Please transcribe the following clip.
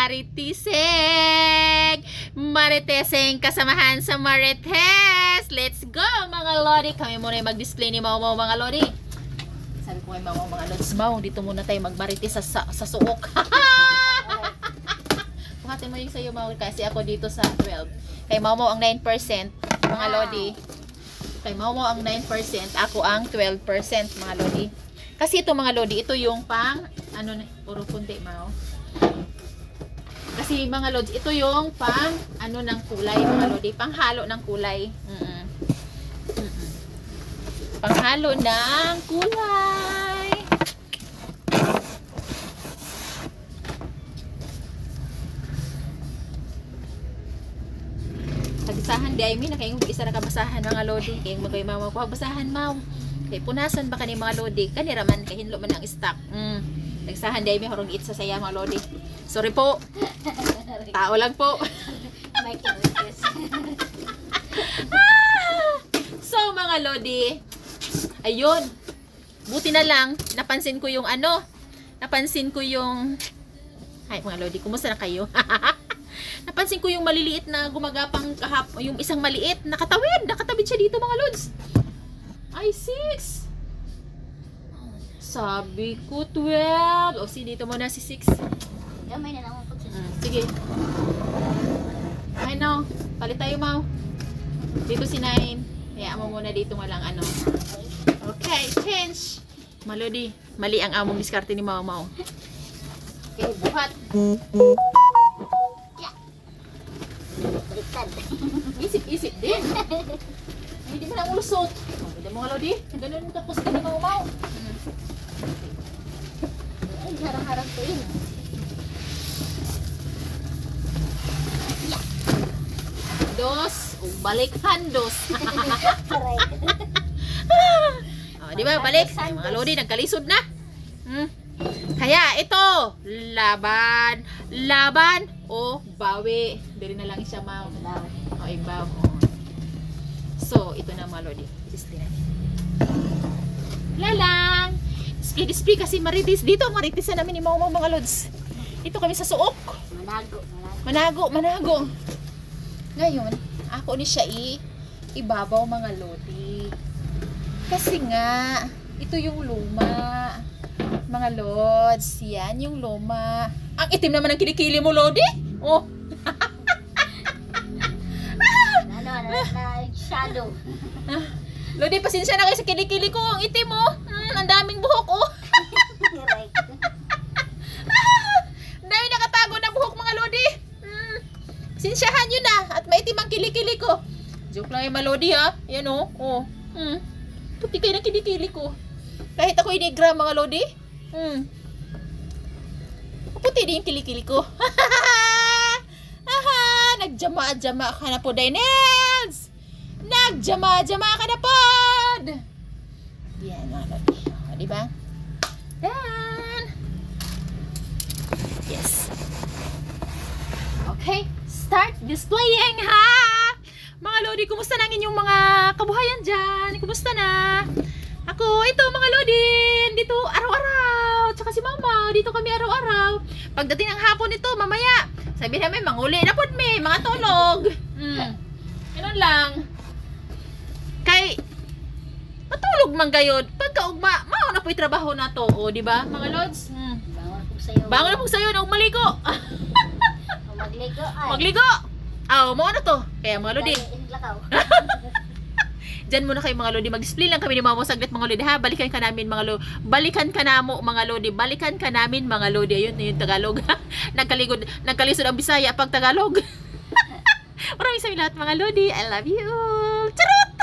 Maritiseng! Mariteseng kasamahan sa Marites! Let's go mga lodi! Kami muna yung mag-display ni Mau Mau mga lodi. Sabi ko kay Mau Mau mga lods, Mau, dito muna tayo mag-marites sa suok. Puhatin mo yung sa'yo Mau kasi ako dito sa 12. Kay Mau Mau ang 9% mga lodi. Kay Mau Mau ang 9%, ako ang 12% mga lodi. Kasi ito mga lodi, ito yung pang ano na, puro punti Mau. Kasi mga lods, ito yung pang ano ng kulay mga lodi, panghalo ng kulay. Panghalo ng kulay. Pagbasahan di ay na kayong isa na kabasahan mga lodi. Kayong magay mama ko basahan Mau. Kay punasan ba kani mga lodi? Kanira man kay hinlo man ang stock. Nagsahan di ay horong itsa saya mga lodi. Sorry po. Tao lang po. So mga lodi, ayun. Buti na lang napansin ko yung ano. Napansin ko yung ay mga lodi, kumusta na kayo? Napansin ko yung maliliit na gumagapang yung isang maliit nakatawid siya dito mga lods. Ay 6. Sabi ko 12. O si dito muna si 6. Gamay na lang ako. Sige. Ay no, palit tayo Mau. Dito si 9. Kaya mo muna dito nga lang ano. Okay, change. Malodi, mali ang among diskarte ni Mau Mau. Okay, buhat. Baliktad. Isip-isip din. Hindi mo na ulusot. Hindi mo nga Lodi. Ganun tapos ka ni Mau Mau. Ay, harang-harang ko yun. Dos. Balikhan dos. Aray. Oh, di ba? Balik. Ay, mga Lodi, nagkalisod na. Kaya ito, laban o bawi. Dili na lang siya Mau. O ibaw. So, ito na mga Lodi. Lalang. Display kasi maritis. Dito ang maritis na namin ni Mau Mau mga lods. Ito kami sa suok. Manago. Ngayon, ako ni siya ibabaw mga lodi. Kasi nga, ito yung luma. Mga lods, yan yung luma. Ang itim naman ang kilikili mo, lodi. Oh. Shadow. Lodi, pasensya na kayo sa kilikili ko. Ang itim mo. Ang daming buhok, oh. Ang daming nakatago na buhok, mga lodi. Pasensyahan nyo na. At maitim ang kilikili ko. Joke lang yung mga lodi, ha. Yan, oh. Puti kayo ng kilikili ko. Kahit ako inigram, mga lodi. Puti din yung kilikili ko. Nagjama-jama ka na po, Dainels. Nagjama-jama ka na po. Yan, mga lodi. Diba? Yan. Yes. Okay. Start displaying, ha? Mga lodi, kumusta na inyong mga kabuhayan dyan? Kumusta na? Ako, ito mga lodi. Dito araw-araw. Tsaka si mama, dito kami araw-araw. Pagdating ng hapon ito, mamaya, sabi namin, manguli na po may mga tulog. Ganun lang. Kay, matulog man gayod. Pagkaugma, mao na po'y trabaho na to. O, diba, mga lods? Bangon na po sa'yo na umaliko. Magligo. Mo na to. Kaya mga lodi. Diyan muna kayo mga lodi. Mag-display lang kami ni Mama saglit mga lodi ha. Balikan ka namin mga lodi. Balikan ka namin mga lodi. Ayun yung Tagalog. Nagkalisod ang Bisaya pag Tagalog. Maraming sa lahat mga lodi. I love you. Charot!